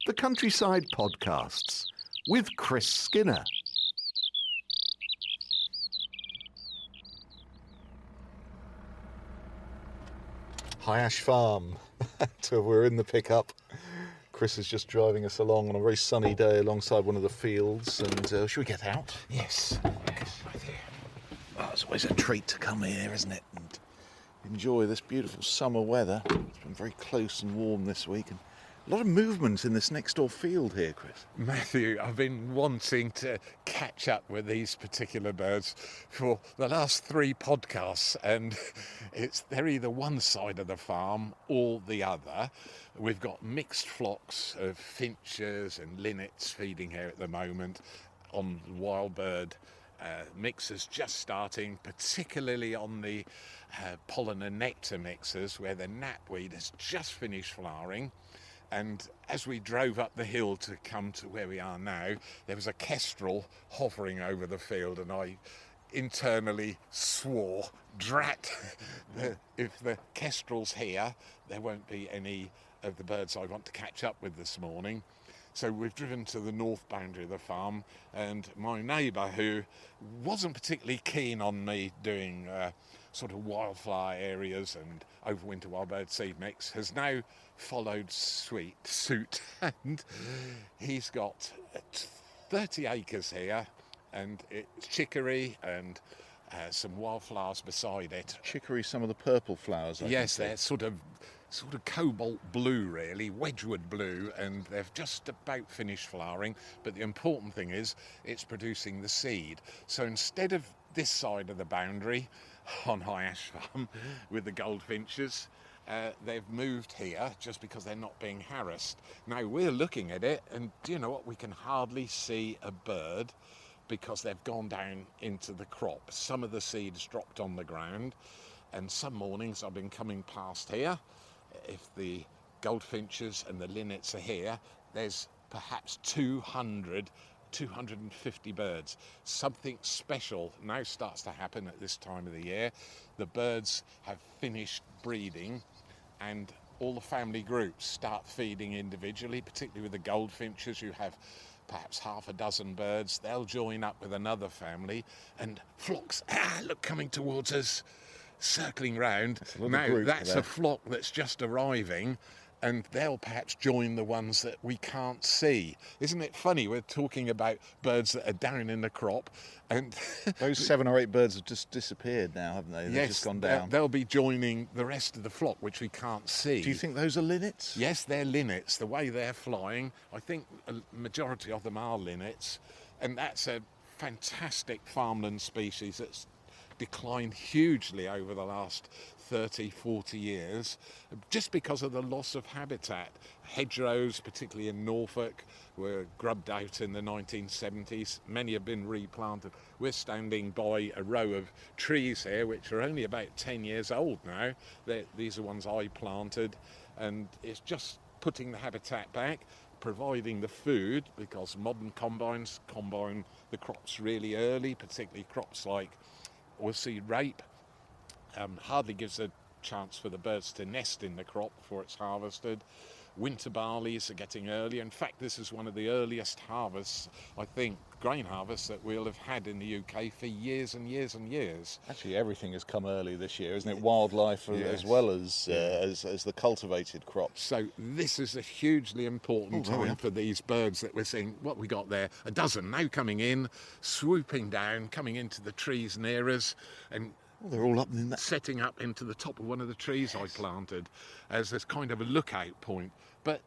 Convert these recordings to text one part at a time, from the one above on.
the Countryside Podcasts with Chris Skinner. High Ash Farm. So we're in the pickup. Chris is just driving us along on a very sunny day alongside one of the fields. And should we get out? Yes, right here. Oh, it's always a treat to come here, isn't it? And enjoy this beautiful summer weather. It's been very close and warm this week. And a lot of movement in this next door field here, Chris. Matthew, I've been wanting to catch up with these particular birds for the last 3 podcasts, and they're either one side of the farm or the other. We've got mixed flocks of finches and linnets feeding here at the moment on wild bird mixers just starting, particularly on the pollen and nectar mixers where the knapweed has just finished flowering. And as we drove up the hill to come to where we are now, there was a kestrel hovering over the field, and I internally swore, drat, if the kestrel's here, there won't be any of the birds I want to catch up with this morning. So we've driven to the north boundary of the farm, and my neighbour, who wasn't particularly keen on me doing sort of wildflower areas and overwinter wild bird seed mix, has now followed suit, and he's got 30 acres here, and it's chicory and some wildflowers beside it. Chicory, some of the purple flowers. Yes, they're sort of cobalt blue, really, Wedgwood blue, and they've just about finished flowering. But the important thing is it's producing the seed. So instead of this side of the boundary on High Ash Farm with the goldfinches, they've moved here just because they're not being harassed. Now we're looking at it, and do you know what? We can hardly see a bird because they've gone down into the crop. Some of the seed's dropped on the ground, and some mornings I've been coming past here. If the goldfinches and the linnets are here, there's perhaps 250 birds. Something special now starts to happen at this time of the year. The birds have finished breeding, and all the family groups start feeding individually, particularly with the goldfinches, who have perhaps half a dozen birds. They'll join up with another family, and flocks, coming towards us, circling round. Now that's a flock that's just arriving, and they'll perhaps join the ones that we can't see. Isn't it funny? We're talking about birds that are down in the crop, and those 7 or 8 birds have just disappeared now, haven't they? They've just gone down. They'll be joining the rest of the flock, which we can't see. Do you think those are linnets? Yes, they're linnets. The way they're flying, I think a majority of them are linnets, and that's a fantastic farmland species that's declined hugely over the last 30, 40 years just because of the loss of habitat. Hedgerows, particularly in Norfolk, were grubbed out in the 1970s. Many have been replanted. We're standing by a row of trees here which are only about 10 years old now. These are ones I planted, and it's just putting the habitat back, providing the food, because modern combines combine the crops really early, particularly crops like oilseed rape. Hardly gives a chance for the birds to nest in the crop before it's harvested. Winter barleys are getting earlier. In fact, this is one of the earliest harvests, I think, grain harvests that we'll have had in the UK for years and years and years. Actually, everything has come early this year, isn't it? Wildlife as well as the cultivated crops. So this is a hugely important time for these birds that we're seeing. What we got there, a dozen now coming in, swooping down, coming into the trees near us, and they're all up in that, setting up into the top of one of the trees I planted as this kind of a lookout point. But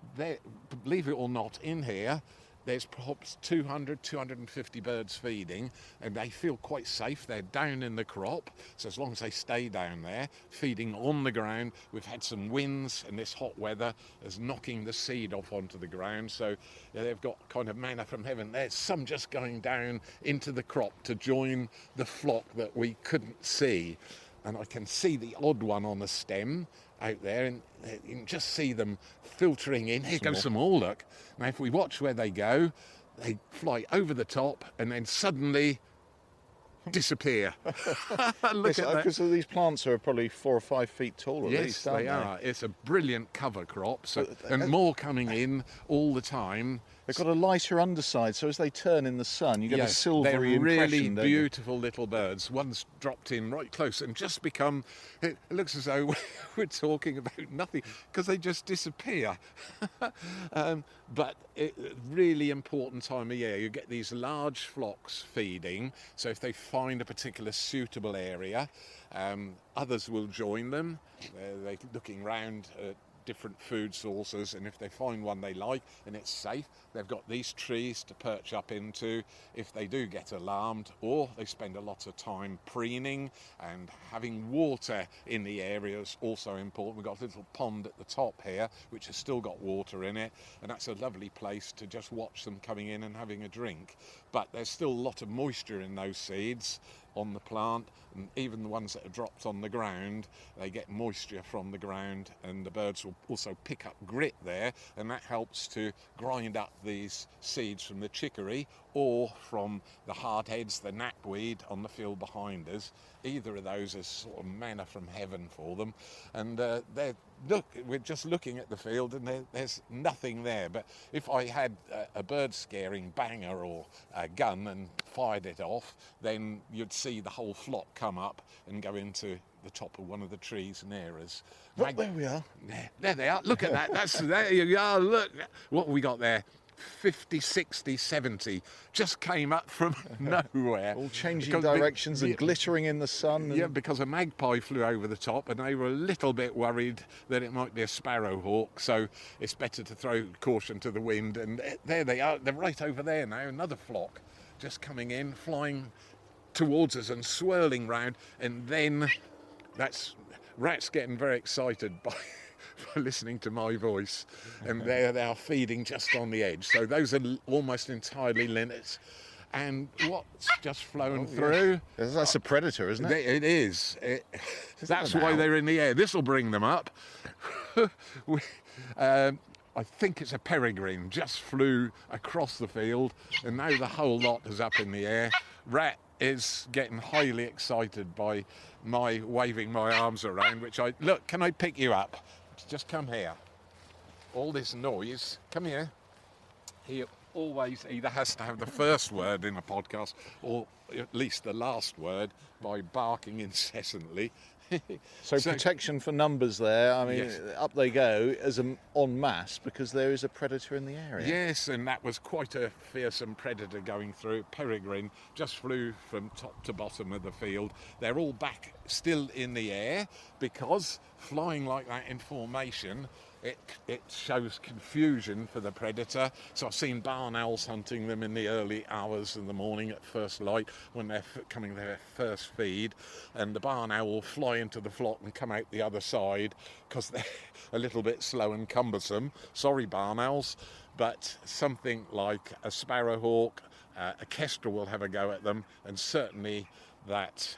believe it or not, in here there's perhaps 250 birds feeding, and they feel quite safe. They're down in the crop, so as long as they stay down there, feeding on the ground. We've had some winds, and this hot weather is knocking the seed off onto the ground, so they've got kind of manna from heaven. There's some just going down into the crop to join the flock that we couldn't see. And I can see the odd one on the stem out there, and you can just see them filtering in. Here goes some more, look. Now, if we watch where they go, they fly over the top, and then suddenly disappear. Look at that. Because these plants are probably 4 or 5 feet tall at Yes, least, aren't they are. It's a brilliant cover crop, and more coming in all the time. They've got a lighter underside, so as they turn in the sun, you get a silvery they're really impression. Don't you? beautiful little birds. One's dropped in right close and just become. It looks as though we're talking about nothing because they just disappear. But really important time of year. You get these large flocks feeding. So if they find a particular suitable area, others will join them. They're looking round at different food sources, and if they find one they like and it's safe, they've got these trees to perch up into if they do get alarmed, or they spend a lot of time preening, and having water in the area is also important. We've got a little pond at the top here which has still got water in it, and that's a lovely place to just watch them coming in and having a drink. But there's still a lot of moisture in those seeds on the plant, and even the ones that are dropped on the ground, they get moisture from the ground, and the birds will also pick up grit there, and that helps to grind up these seeds from the chicory or from the hardheads, the knapweed on the field behind us. Either of those is sort of manna from heaven for them, and we're just looking at the field and there's nothing there. But if I had a bird scaring banger or a gun and fired it off, then you'd see the whole flock come up and go into the top of one of the trees near us. Look, there we are. There they are. Look at that. There you are. Look. What have we got there? 50, 60, 70 just came up from nowhere. All changing directions and glittering in the sun. Yeah, because a magpie flew over the top and they were a little bit worried that it might be a sparrowhawk, so it's better to throw caution to the wind. And there they are. They're right over there now, another flock just coming in, flying towards us and swirling round, and then that's rats getting very excited by listening to my voice, and they are feeding just on the edge. So those are almost entirely linnets. And what's just flown through? That's a predator, isn't it? It is. That's why they're in the air. This will bring them up. I think it's a peregrine, just flew across the field, and now the whole lot is up in the air. Rat is getting highly excited by my waving my arms around, look, can I pick you up? Just come here. All this noise, come here. He always either has to have the first word in a podcast, or at least the last word, by barking incessantly. So protection for numbers there. I mean, yes. Up they go as en masse because there is a predator in the area. Yes, and that was quite a fearsome predator going through. Peregrine just flew from top to bottom of the field. They're all back still in the air because flying like that in formation, it shows confusion for the predator. So I've seen barn owls hunting them in the early hours of the morning at first light when they're coming their first feed, and the barn owl will fly into the flock and come out the other side because they're a little bit slow and cumbersome. Sorry, barn owls, but something like a sparrowhawk, a kestrel will have a go at them, and certainly that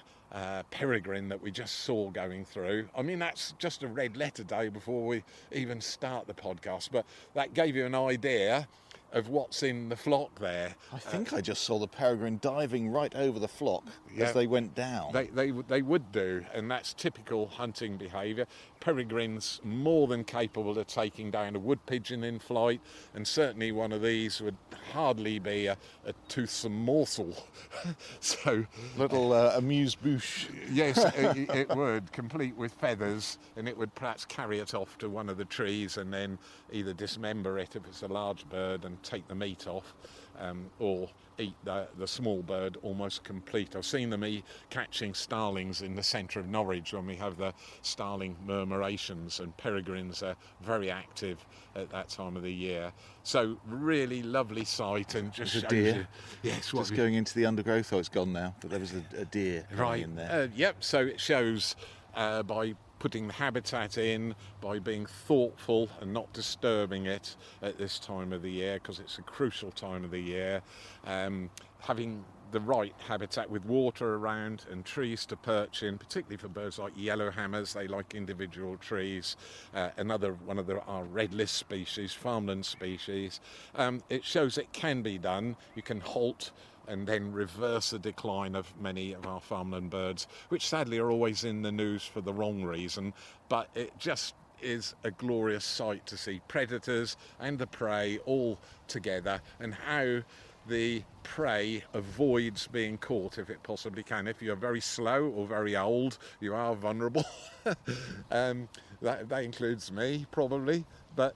peregrine that we just saw going through. I mean, that's just a red letter day before we even start the podcast, but that gave you an idea of what's in the flock there. I think I just saw the peregrine diving right over the flock as they went down. They would do, and that's typical hunting behaviour. Peregrines more than capable of taking down a wood pigeon in flight, and certainly one of these would hardly be a toothsome morsel. So little amuse-bouche. Yes, it would, complete with feathers, and it would perhaps carry it off to one of the trees and then either dismember it if it's a large bird and take the meat off, or eat the small bird almost complete. I've seen them catching starlings in the centre of Norwich when we have the starling murmurations, and peregrines are very active at that time of the year. So really lovely sight, and just shows deer. Yes, just going into the undergrowth. Oh, it's gone now, but there was a deer in there. Yep. So it shows by putting the habitat in, by being thoughtful and not disturbing it at this time of the year, because it's a crucial time of the year, having the right habitat with water around and trees to perch in, particularly for birds like yellowhammers. They like individual trees. Another one of our red list species, farmland species. It shows it can be done. You can halt and then reverse the decline of many of our farmland birds, which sadly are always in the news for the wrong reason. But it just is a glorious sight to see predators and the prey all together, and how the prey avoids being caught if it possibly can. If you're very slow or very old, you are vulnerable. That includes me, probably. But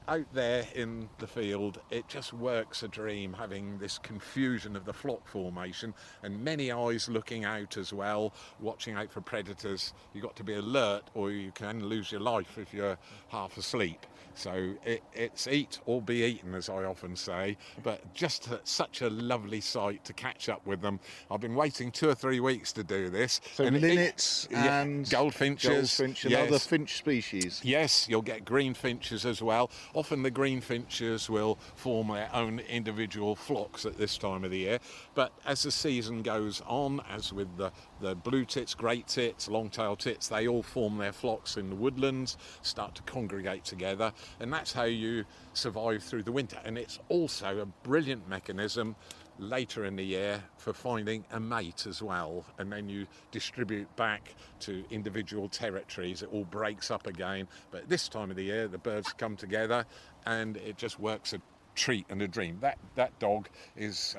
out there in the field, it just works a dream, having this confusion of the flock formation and many eyes looking out as well, watching out for predators. You've got to be alert, or you can lose your life if you're half asleep. So it's eat or be eaten, as I often say, but just such a lovely sight to catch up with them. I've been waiting 2 or 3 weeks to do this. So linnets and goldfinches and yes. other finch species. Yes, you'll get green finches as well. Often the green finches will form their own individual flocks at this time of the year. But as the season goes on, as with the blue tits, great tits, long-tailed tits, they all form their flocks in the woodlands, start to congregate together, and that's how you survive through the winter. And it's also a brilliant mechanism later in the year for finding a mate as well, and then you distribute back to individual territories. It all breaks up again, but this time of the year the birds come together and it just works a treat and a dream. That dog is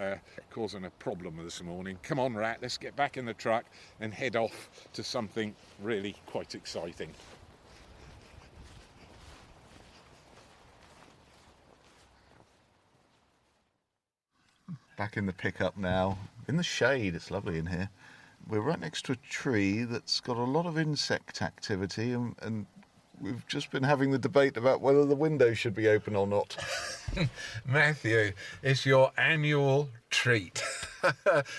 causing a problem this morning. Come on, Rat, let's get back in the truck and head off to something really quite exciting. Back in the pickup now, in the shade. It's lovely in here. We're right next to a tree that's got a lot of insect activity, and we've just been having the debate about whether the window should be open or not. Matthew, it's your annual treat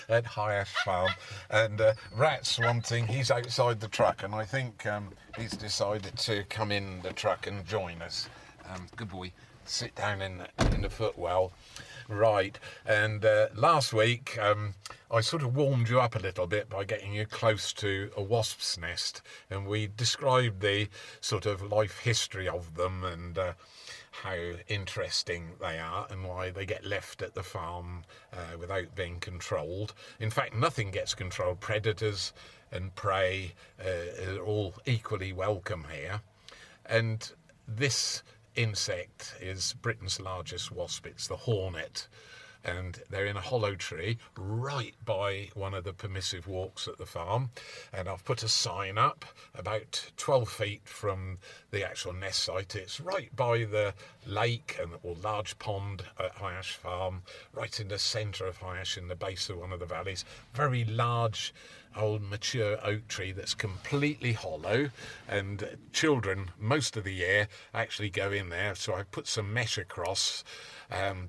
at Hive Farm, and Rat's wanting, he's outside the truck, and I think he's decided to come in the truck and join us. Good boy, sit down in the footwell. Right, and last week I sort of warmed you up a little bit by getting you close to a wasp's nest, and we described the sort of life history of them and how interesting they are and why they get left at the farm without being controlled. In fact, nothing gets controlled. Predators and prey are all equally welcome here, and this insect is Britain's largest wasp. It's the hornet, and they're in a hollow tree right by one of the permissive walks at the farm, and I've put a sign up about 12 feet from the actual nest site. It's right by the lake or large pond at Hyash Farm, right in the centre of Hyash, in the base of one of the valleys. Very large old mature oak tree that's completely hollow, and children most of the year actually go in there. So I put some mesh across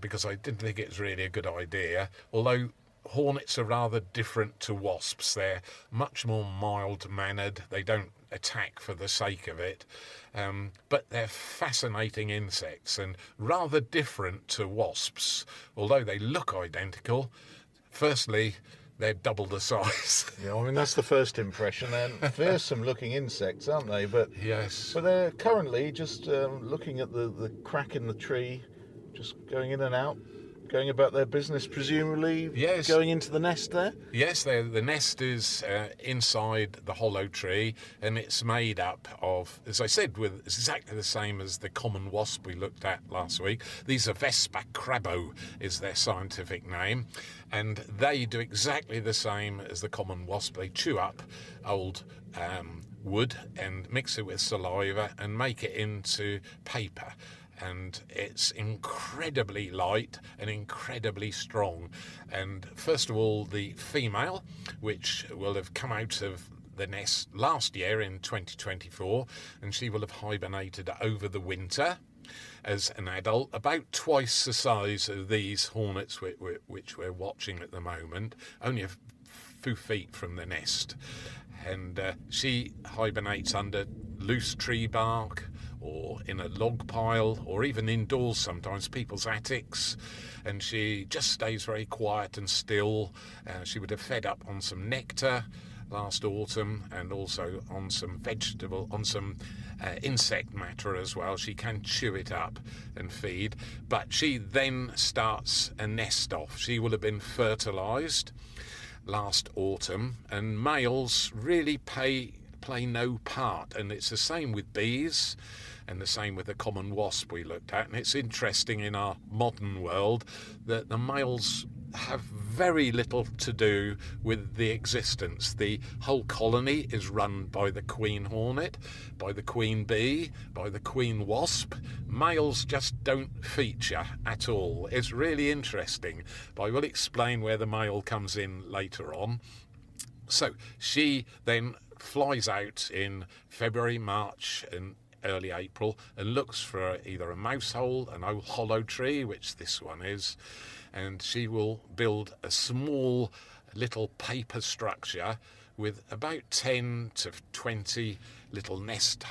because I didn't think it was really a good idea, although hornets are rather different to wasps. They're much more mild-mannered. They don't attack for the sake of it, but they're fascinating insects and rather different to wasps, although they look identical. Firstly, they're double the size. Yeah, I mean, that's the first impression. And fearsome-looking insects, aren't they? But yes. But they're currently just looking at the crack in the tree, just going in and out, going about their business, presumably. Yes. Going into the nest there. Yes, the nest is inside the hollow tree, and it's made up of, as I said, it's exactly the same as the common wasp we looked at last week. These are Vespa crabo is their scientific name, and they do exactly the same as the common wasp. They chew up old wood and mix it with saliva and make it into paper. And it's incredibly light and incredibly strong. And first of all, the female, which will have come out of the nest last year in 2024, and she will have hibernated over the winter as an adult, about twice the size of these hornets which we're watching at the moment, only a few feet from the nest. And she hibernates under loose tree bark, or in a log pile, or even indoors sometimes, people's attics, and she just stays very quiet and still. She would have fed up on some nectar last autumn, and also on some insect matter as well. She can chew it up and feed, but she then starts a nest off. She will have been fertilised last autumn, and males really play no part, and it's the same with bees and the same with the common wasp we looked at. And it's interesting in our modern world that the males have very little to do with the existence. The whole colony is run by the queen hornet, by the queen bee, by the queen wasp. Males just don't feature at all. It's really interesting, but I will explain where the male comes in later on. So she then flies out in February, March and early April and looks for either a mouse hole, an old hollow tree, which this one is, and she will build a small little paper structure with about 10 to 20 little nest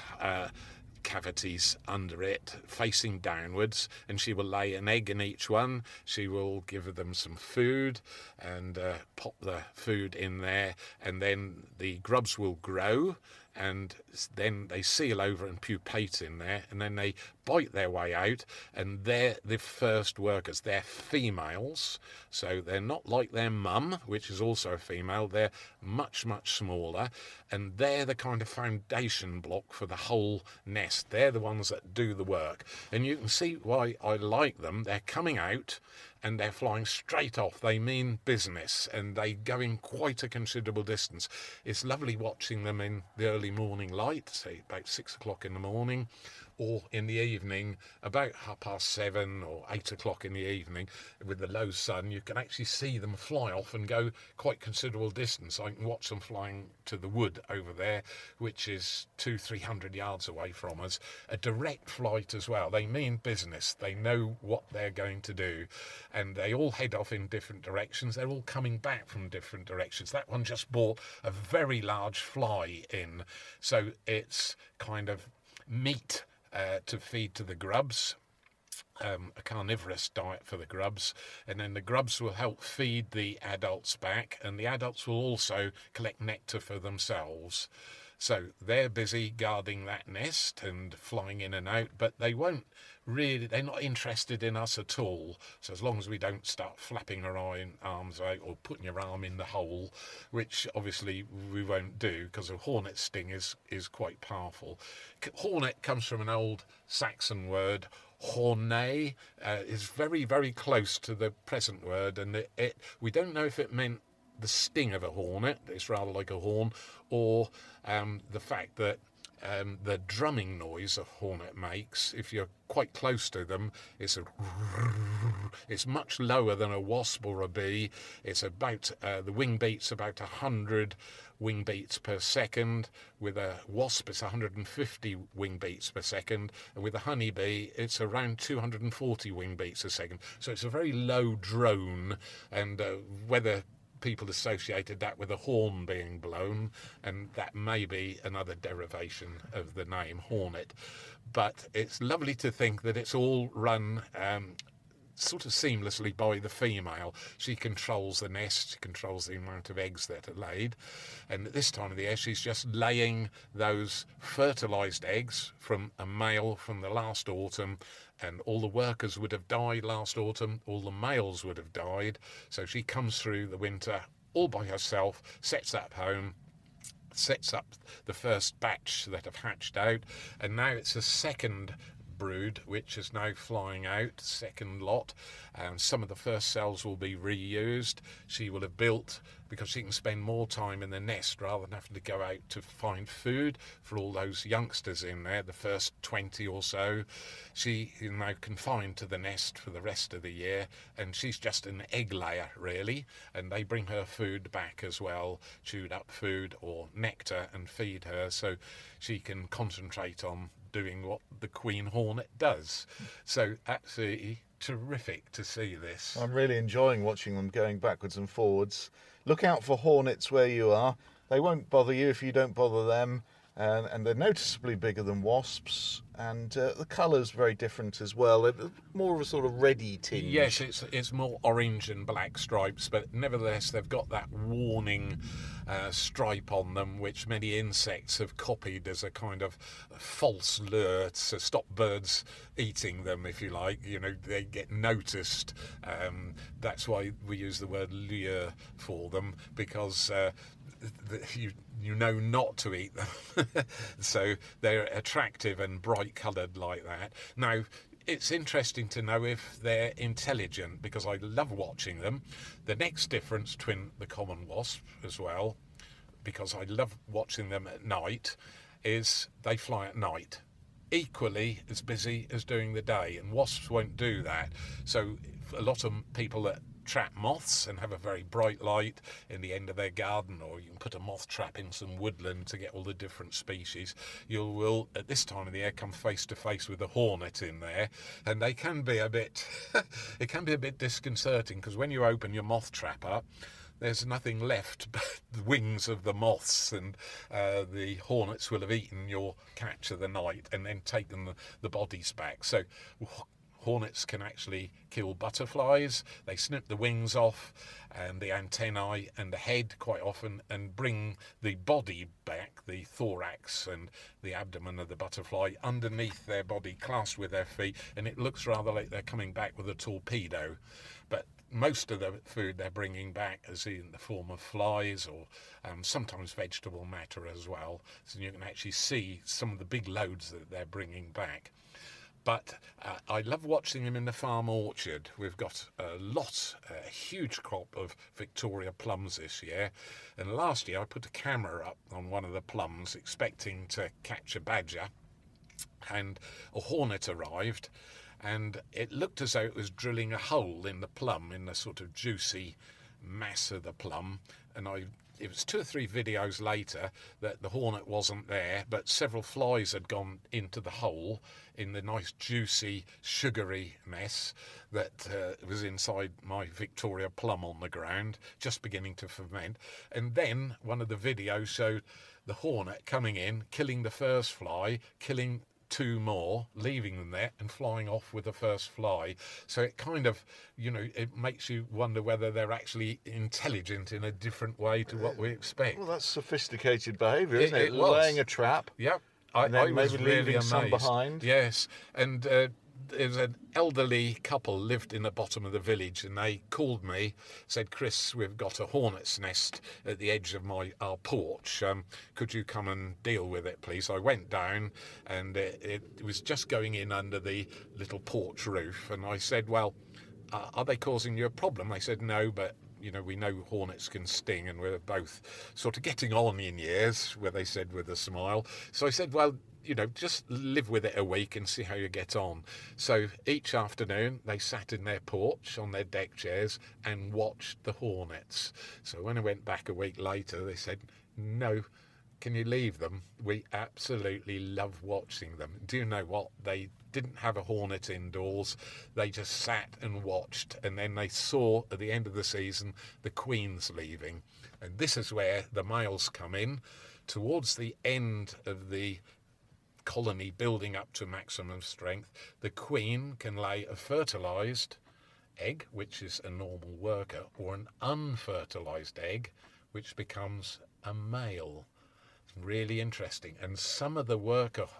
cavities under it facing downwards, and she will lay an egg in each one. She will give them some food and pop the food in there, and then the grubs will grow, and then they seal over and pupate in there, and then they bite their way out, and they're the first workers. They're females, so they're not like their mum, which is also a female. They're much, much smaller, and they're the kind of foundation block for the whole nest. They're the ones that do the work, and you can see why I like them. They're coming out and they're flying straight off. They mean business, and they go in quite a considerable distance. It's lovely watching them in the early morning light, say about 6 o'clock in the morning, or in the evening about 7:30 or 8 o'clock in the evening with the low sun. You can actually see them fly off and go quite considerable distance. I can watch them flying to the wood over there, which is 200-300 yards away from us. A direct flight as well. They mean business. They know what they're going to do, and they all head off in different directions. They're all coming back from different directions. That one just brought a very large fly in, so it's kind of meat to feed to the grubs, a carnivorous diet for the grubs, and then the grubs will help feed the adults back, and the adults will also collect nectar for themselves. So they're busy guarding that nest and flying in and out, but they're not interested in us at all. So as long as we don't start flapping our arms out or putting your arm in the hole, which obviously we won't do because a hornet sting is quite powerful. Hornet comes from an old Saxon word. Hornet is very, very close to the present word, and we don't know if it meant the sting of a hornet, it's rather like a horn, or the fact that the drumming noise a hornet makes, if you're quite close to them, it's much lower than a wasp or a bee. It's about the wing beat's about 100 wing beats per second. With a wasp, it's 150 wing beats per second, and with a honeybee, it's around 240 wing beats a second. So it's a very low drone, and whether people associated that with a horn being blown, and that may be another derivation of the name hornet. But it's lovely to think that it's all run sort of seamlessly by the female. She controls the nest, she controls the amount of eggs that are laid, and at this time of the year she's just laying those fertilised eggs from a male from the last autumn, and all the workers would have died last autumn, all the males would have died, so she comes through the winter all by herself, sets up home, sets up the first batch that have hatched out, and now it's a second brood which is now flying out, second lot, and some of the first cells will be reused. She will have built, because she can spend more time in the nest rather than having to go out to find food for all those youngsters in there, the first 20 or so. She is now confined to the nest for the rest of the year, and she's just an egg layer really, and they bring her food back as well, chewed up food or nectar, and feed her so she can concentrate on doing what the queen hornet does. So absolutely terrific to see this. I'm really enjoying watching them going backwards and forwards. Look out for hornets where you are. They won't bother you if you don't bother them. and they're noticeably bigger than wasps, and the colour's very different as well. More of a sort of reddy tinge. Yes, it's more orange and black stripes, but nevertheless they've got that warning stripe on them, which many insects have copied as a kind of false lure to stop birds eating them, if you like. You know, they get noticed. That's why we use the word lure for them, because you know not to eat them. So they're attractive and bright coloured like that. Now, it's interesting to know if they're intelligent, because I love watching them. The next difference between the common wasp as well, because I love watching them at night, is they fly at night. Equally as busy as during the day, and wasps won't do that. So a lot of people that trap moths and have a very bright light in the end of their garden, or you can put a moth trap in some woodland to get all the different species, you will at this time of the year come face to face with a hornet in there, and they can be a bit it can be a bit disconcerting, because when you open your moth trap up, there's nothing left but the wings of the moths, and the hornets will have eaten your catch of the night and then taken the bodies back. So hornets can actually kill butterflies. They snip the wings off and the antennae and the head quite often, and bring the body back, the thorax and the abdomen of the butterfly, underneath their body, clasped with their feet, and it looks rather like they're coming back with a torpedo. But most of the food they're bringing back is in the form of flies, or sometimes vegetable matter as well. So you can actually see some of the big loads that they're bringing back. But I love watching them in the farm orchard. We've got a huge crop of Victoria plums this year. And last year I put a camera up on one of the plums expecting to catch a badger. And a hornet arrived, and it looked as though it was drilling a hole in the plum, in the sort of juicy mass of the plum. And it was 2 or 3 videos later that the hornet wasn't there, but several flies had gone into the hole in the nice juicy sugary mess that was inside my Victoria plum on the ground, just beginning to ferment. And then one of the videos showed the hornet coming in, killing the first fly, killing 2 more, leaving them there and flying off with the first fly. So it kind of, it makes you wonder whether they're actually intelligent in a different way to what we expect. Well, that's sophisticated behaviour, isn't it? It was. Laying a trap. Yep. And then I was maybe really leaving amazed. some behind. Yes, and there's an elderly couple lived in the bottom of the village, and they called me, said, "Chris, we've got a hornet's nest at the edge of our porch. Could you come and deal with it, please?" I went down, and it was just going in under the little porch roof, and I said, "Well, are they causing you a problem?" They said, "No, but we know hornets can sting," and we're both sort of getting on in years, where they said with a smile. So I said, "Well, just live with it a week and see how you get on." So each afternoon they sat in their porch on their deck chairs and watched the hornets. So when I went back a week later, they said, "No, can you leave them? We absolutely love watching them." Do you know what? They didn't have a hornet indoors. They just sat and watched, and then they saw at the end of the season the queens leaving. And this is where the males come in. Towards the end of the colony building up to maximum strength, the queen can lay a fertilised egg, which is a normal worker, or an unfertilised egg, which becomes a male. Really interesting. And some of the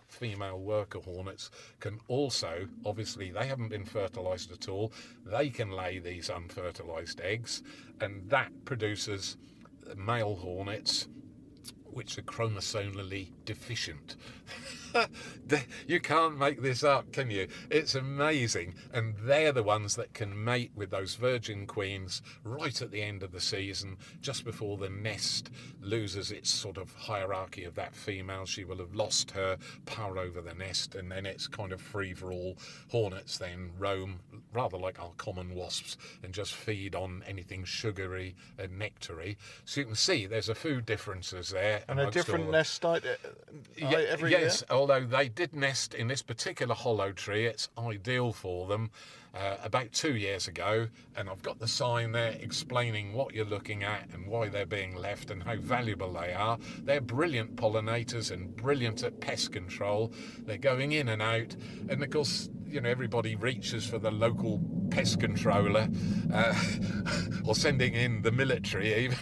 female worker hornets can also, obviously they haven't been fertilised at all, they can lay these unfertilised eggs, and that produces male hornets which are chromosomally deficient. You can't make this up, can you? It's amazing. And they're the ones that can mate with those virgin queens right at the end of the season, just before the nest loses its sort of hierarchy of that female. She will have lost her power over the nest, and then it's kind of free for all. Hornets then roam, rather like our common wasps, and just feed on anything sugary and nectary. So you can see there's a food differences there. And a different nest site every year? Yes, although they did nest in this particular hollow tree, it's ideal for them, about 2 years ago, and I've got the sign there explaining what you're looking at and why they're being left and how valuable they are. They're brilliant pollinators and brilliant at pest control. They're going in and out, and of course, you know, everybody reaches for the local pest controller, or sending in the military even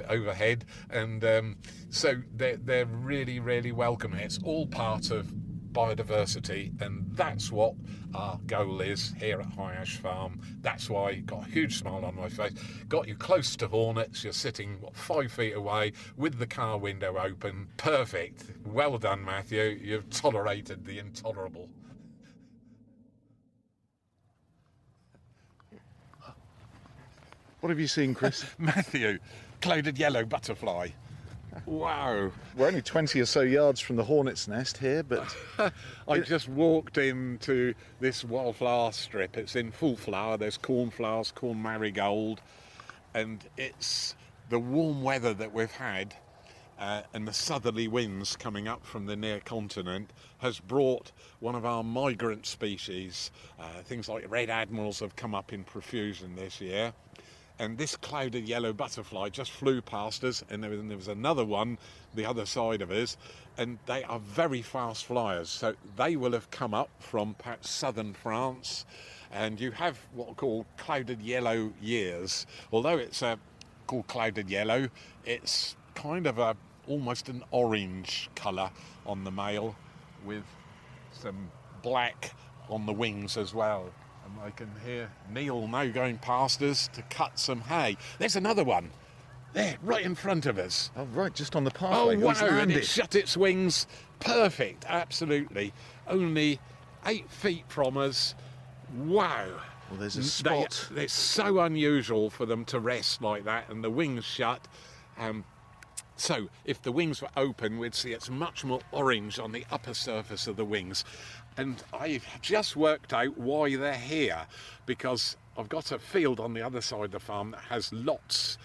overhead, and so they're really, really welcome. It's all part of biodiversity, and that's what our goal is here at High Ash Farm. That's why I got a huge smile on my face. Got you close to hornets. You're sitting 5 feet away with the car window open. Perfect. Well done, Matthew. You've tolerated the intolerable. What have you seen, Chris? Matthew, clouded yellow butterfly. Wow. We're only 20 or so yards from the hornet's nest here, but I just walked into this wildflower strip. It's in full flower. There's cornflowers, corn marigold, and it's the warm weather that we've had and the southerly winds coming up from the near continent has brought one of our migrant species. Things like red admirals have come up in profusion this year. And this clouded yellow butterfly just flew past us, and there was another one the other side of us, and they are very fast flyers. So they will have come up from perhaps southern France, and you have what are called clouded yellow years. Although it's called clouded yellow, it's kind of almost an orange colour on the male, with some black on the wings as well. And I can hear Neil now going past us to cut some hay. There's another one. There, right in front of us. oh, right, just on the pathway. Oh, wow, He's and landed. it shut its wings. Perfect, absolutely. Only 8 feet from us. Wow. Well, there's a spot. It's so unusual for them to rest like that, and the wings shut. So if the wings were open, we'd see it's much more orange on the upper surface of the wings. And I've just worked out why they're here, because I've got a field on the other side of the farm that has lots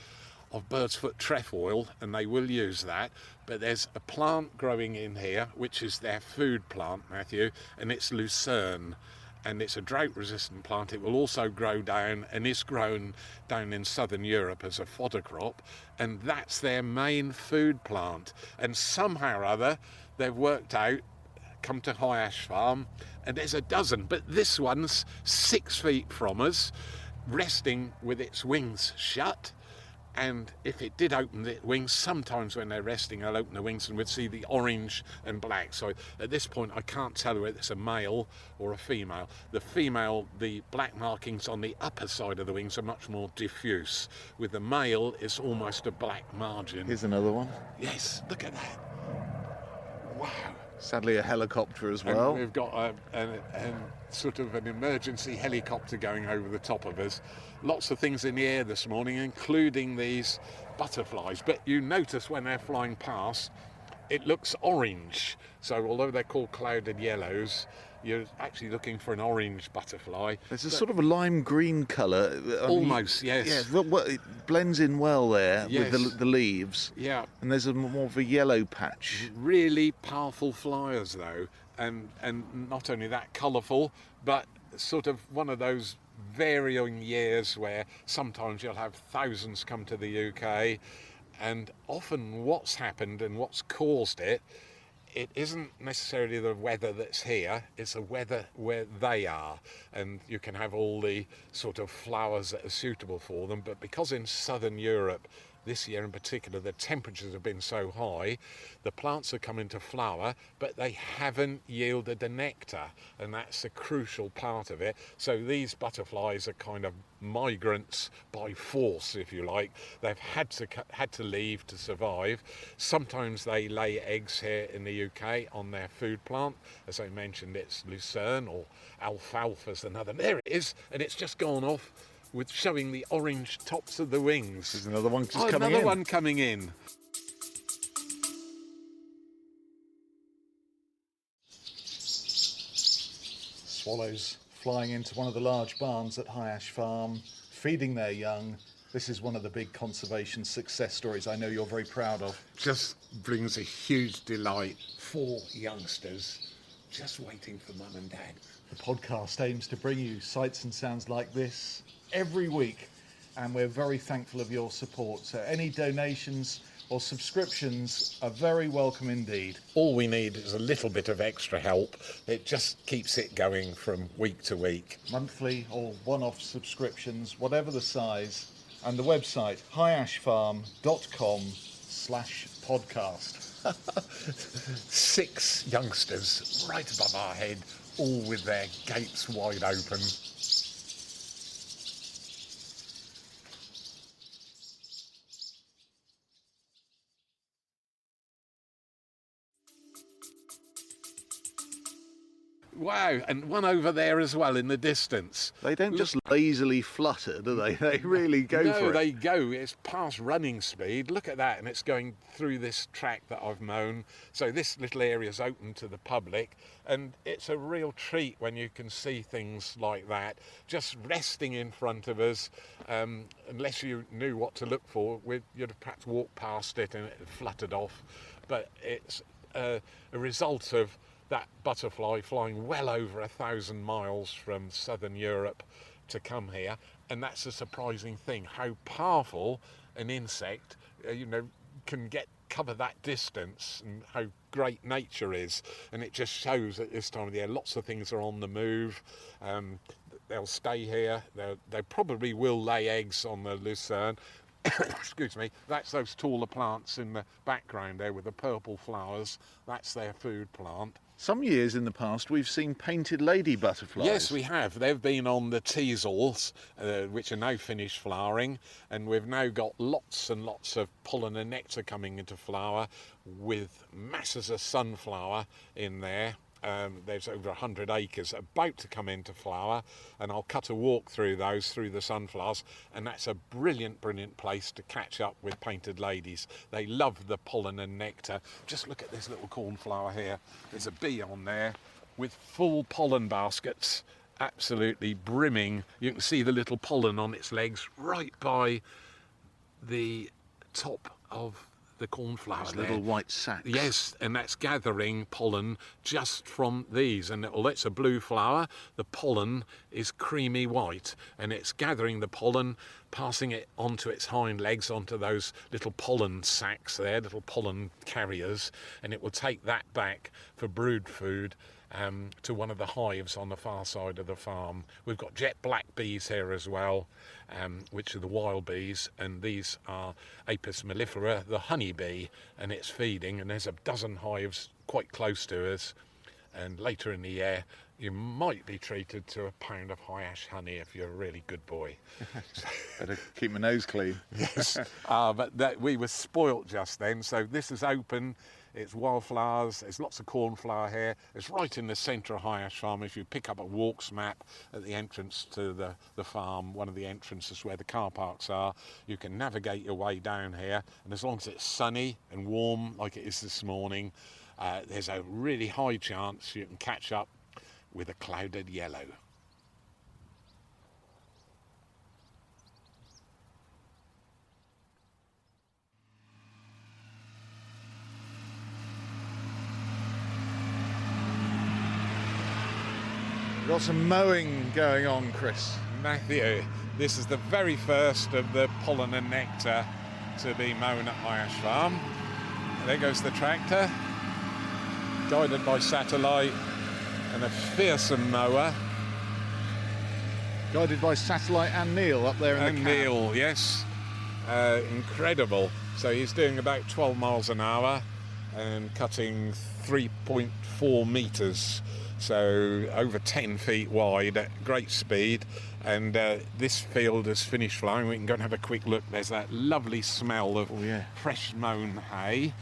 of bird's foot trefoil, and they will use that. But there's a plant growing in here, which is their food plant, Matthew, and it's lucerne. And it's a drought-resistant plant. It will also grow down, and is grown down in southern Europe as a fodder crop, and that's their main food plant. And somehow or other, they've worked out, come to High Ash Farm, and there's a dozen, but this one's 6 feet from us, resting with its wings shut. And if it did open the wings, sometimes when they're resting, I'll open the wings and we'd see the orange and black. So at this point, I can't tell whether it's a male or a female. The female, the black markings on the upper side of the wings are much more diffuse. With the male, it's almost a black margin. Here's another one. Yes, look at that. Wow. Sadly, a helicopter as And well. we've got sort of an emergency helicopter going over the top of us. Lots of things in the air this morning, including these butterflies. But you notice when they're flying past, it looks orange. So although they're called clouded yellows, you're actually looking for an orange butterfly. There's a sort of a lime green colour. Almost, yes. Yeah, well, it blends in well there Yes. with the leaves. Yeah. And there's more of a yellow patch. Really powerful flyers, though. And not only that, colourful, but sort of one of those varying years where sometimes you'll have thousands come to the UK, and often what's happened and what's caused it isn't necessarily the weather that's here, it's the weather where they are. And you can have all the sort of flowers that are suitable for them, but because in southern Europe this year in particular the temperatures have been so high, the plants are coming to flower, but they haven't yielded the nectar, and that's a crucial part of it. So these butterflies are kind of migrants by force, if you like. They've had to leave to survive. Sometimes they lay eggs here in the UK on their food plant. As I mentioned, it's lucerne, or alfalfa's another. There it is, and it's just gone off with showing the orange tops of the wings. There's another one just coming in. Another one coming in. Swallows flying into one of the large barns at High Ash Farm, feeding their young. This is one of the big conservation success stories I know you're very proud of. Just brings a huge delight 4 youngsters just waiting for mum and dad. The podcast aims to bring you sights and sounds like this every week, and we're very thankful of your support. So any donations or subscriptions are very welcome indeed. All we need is a little bit of extra help. It just keeps it going from week to week. Monthly or one-off subscriptions, whatever the size, and the website highashfarm.com/podcast. 6 youngsters right above our head, all with their gates wide open. Wow, and one over there as well in the distance. They don't just lazily flutter, do they? They really go No, for it. they go. It's past running speed. Look at that, and it's going through this track that I've mown. So this little area is open to the public, and it's a real treat when you can see things like that just resting in front of us. Unless you knew what to look for, you'd have perhaps walked past it and it had fluttered off. But it's a result of that butterfly flying well over 1,000 miles from southern Europe to come here, and that's a surprising thing, how powerful an insect can cover that distance, and how great nature is. And it just shows at this time of the year lots of things are on the move. They'll stay here. They probably will lay eggs on the lucerne. Excuse me, that's those taller plants in the background there with the purple flowers. That's their food plant. Some years in the past we've seen painted lady butterflies. Yes, we have. They've been on the teasels, which are now finished flowering, and we've now got lots and lots of pollen and nectar coming into flower with masses of sunflower in there. There's over 100 acres about to come into flower, and I'll cut a walk through the sunflowers, and that's a brilliant place to catch up with painted ladies. They love the pollen and nectar. Just look at this little cornflower here. There's a bee on there with full pollen baskets, absolutely brimming. You can see the little pollen on its legs right by the top of the cornflower. Those little white sacks. Yes, and that's gathering pollen just from these. And although it's a blue flower, the pollen is creamy white, and it's gathering the pollen, passing it onto its hind legs, onto those little pollen sacs there, little pollen carriers, and it will take that back for brood food to one of the hives on the far side of the farm. We've got jet black bees here as well, which are the wild bees, and these are Apis mellifera, the honey bee, and it's feeding, and there's a dozen hives quite close to us. And later in the year you might be treated to a pound of high ash honey if you're a really good boy. Better keep my nose clean. Yes, but we were spoilt just then. So this is open. It's wildflowers. There's lots of cornflower here. It's right in the centre of High Ash Farm. If you pick up a walks map at the entrance to the farm, one of the entrances where the car parks are, you can navigate your way down here. And as long as it's sunny and warm like it is this morning, there's a really high chance you can catch up with a clouded yellow. We've got some mowing going on, Chris. Matthew, this is the very first of the pollen and nectar to be mown at High Ash Farm. There goes the tractor, guided by satellite, and a fearsome mower. Guided by satellite and Neil up there in And the cab. Neil, yes. Incredible. So he's doing about 12 miles an hour and cutting 3.4 metres. So over 10 feet wide at great speed. And this field has finished flowering. We can go and have a quick look. There's that lovely smell of fresh mown hay.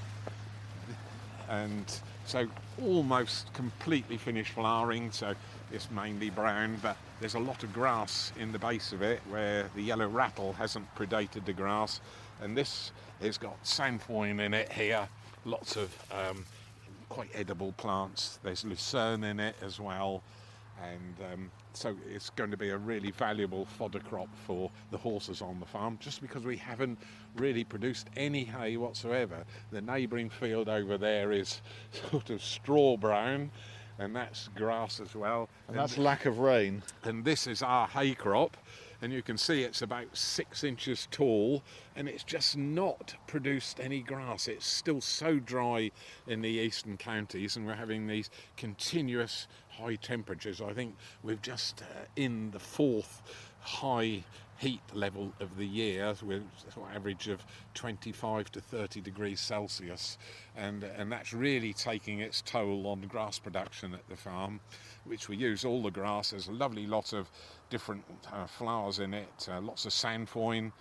And so almost completely finished flowering. So it's mainly brown, but there's a lot of grass in the base of it where the yellow rattle hasn't predated the grass. And this has got sainfoin in it here. Lots of quite edible plants. There's lucerne in it as well. And so it's going to be a really valuable fodder crop for the horses on the farm, just because we haven't really produced any hay whatsoever. The neighbouring field over there is sort of straw brown, and that's grass as well. And that's lack of rain. And this is our hay crop, and you can see it's about 6 inches tall, and it's just not produced any grass. It's still so dry in the eastern counties, and we're having these continuous high temperatures. I think we're just in the 4th high heat level of the year, with an average of 25 to 30 degrees Celsius, and that's really taking its toll on grass production at the farm, which we use all the grass. There's a lovely lot of different flowers in it, lots of sandfoin,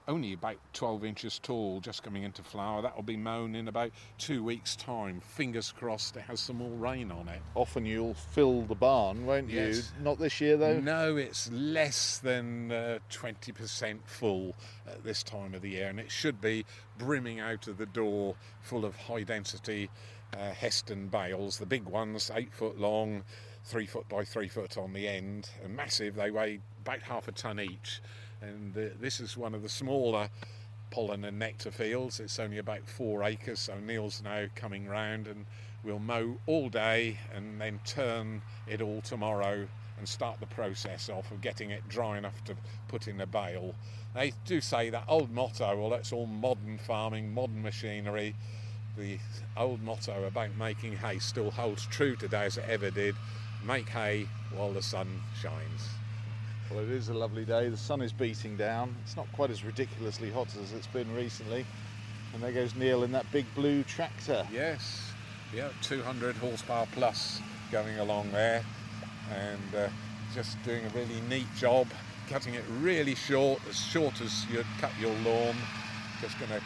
only about 12 inches tall, just coming into flower. That will be mown in about 2 weeks' time. Fingers crossed it has some more rain on it. Often you'll fill the barn, won't you? Yes. Not this year, though? No, it's less than 20% full at this time of the year, and it should be brimming out of the door full of high-density Heston bales, the big ones, 8 foot long, 3 foot by 3 foot on the end, and massive. They weigh about half a tonne each. And this is one of the smaller pollen and nectar fields. It's only about 4 acres, so Neil's now coming round, and we'll mow all day and then turn it all tomorrow and start the process off of getting it dry enough to put in a bale. They do say that old motto, well, that's all modern farming, modern machinery. The old motto about making hay still holds true today as it ever did. Make hay while the sun shines. Well, it is a lovely day. The sun is beating down. It's not quite as ridiculously hot as it's been recently. And there goes Neil in that big blue tractor. Yes, yeah, 200 horsepower plus going along there, and just doing a really neat job, cutting it really short as you'd cut your lawn. Just going to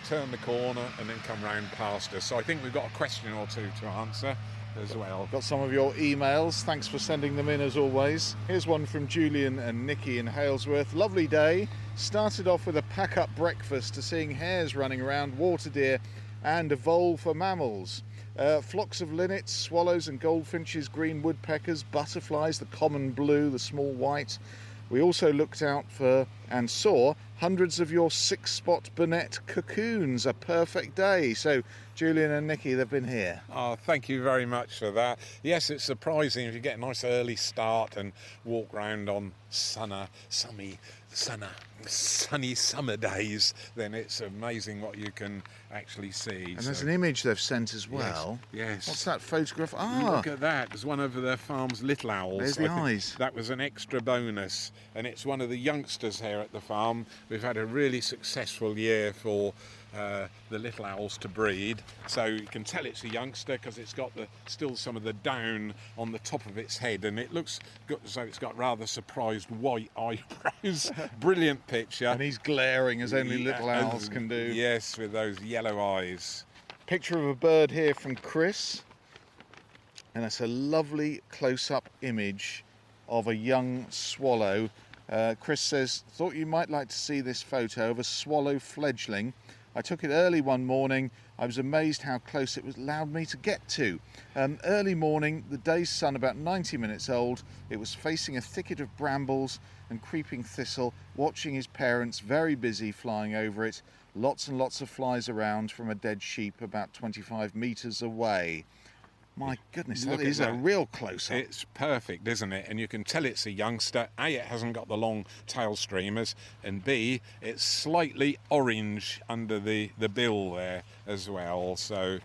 turn the corner and then come round past us. So I think we've got a question or two to answer as well. Got some of your emails. Thanks for sending them in as always. Here's one from Julian and Nikki in Halesworth. Lovely day. Started off with a pack-up breakfast to seeing hares running around, water deer and a vole for mammals. Flocks of linnets, swallows and goldfinches, green woodpeckers, butterflies, the common blue, the small white. We also looked out for and saw hundreds of your 6-spot bonnet cocoons. A perfect day. So Julian and Nikki, they've been here. Oh, thank you very much for that. Yes, it's surprising if you get a nice early start and walk round on sunny summer days, then it's amazing what you can actually see. And there's an image they've sent as well. Yes. What's that photograph? Look at that. It's one of their farm's little owls. There's the eyes. That was an extra bonus, and it's one of the youngsters here at the farm. We've had a really successful year for the little owls to breed, so you can tell it's a youngster because it's got still some of the down on the top of its head, and it looks good, so it's got rather surprised white eyebrows. Brilliant picture. And he's glaring as only little owls can do. Yes, with those yellow eyes. Picture of a bird here from Chris, and it's a lovely close-up image of a young swallow. Chris says, thought you might like to see this photo of a swallow fledgling. I took it early one morning. I was amazed how close it allowed me to get to. Early morning, the day's sun about 90 minutes old. It was facing a thicket of brambles and creeping thistle, watching his parents, very busy flying over it. Lots and lots of flies around from a dead sheep about 25 metres away. My goodness, that is a real close-up. It's perfect, isn't it? And you can tell it's a youngster. A, it hasn't got the long tail streamers, and B, it's slightly orange under the bill there as well. So,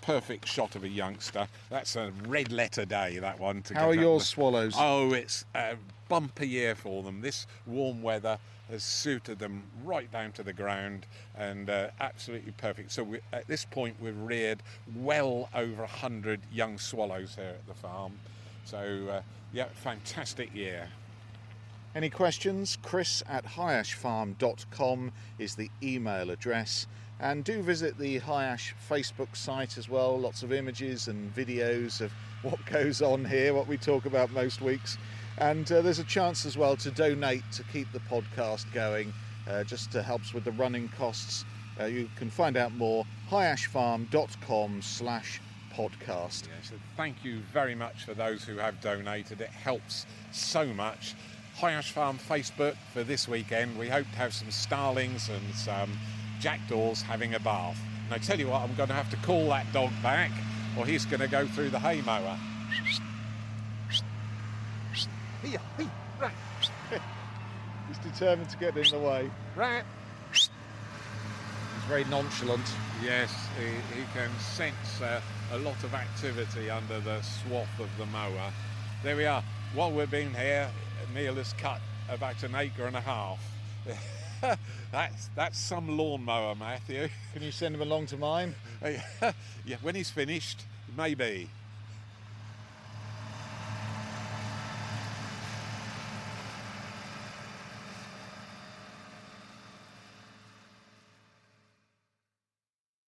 perfect shot of a youngster. That's a red letter day, that one. How are your swallows? Oh, it's a bumper year for them. This warm weather has suited them right down to the ground, and absolutely perfect. So at this point we've reared well over 100 young swallows here at the farm. So yeah, fantastic year. Any questions? chris@highashfarm.com is the email address, and do visit the High-Ash Facebook site as well. Lots of images and videos of what goes on here, what we talk about most weeks. And there's a chance as well to donate to keep the podcast going, just helps with the running costs. You can find out more highashfarm.com/podcast. podcast. Yes, and thank you very much for those who have donated. It helps so much. High Ash Farm Facebook for this weekend. We hope to have some starlings and some jackdaws having a bath. And I tell you what, I'm going to have to call that dog back, or he's going to go through the hay mower. Here, right. He's determined to get in the way. Right. He's very nonchalant. Yes, he can sense a lot of activity under the swath of the mower. There we are. While we've been here, Neil has cut about 1.5 acres. That's some lawnmower, Matthew. Can you send him along to mine? Yeah, when he's finished, maybe.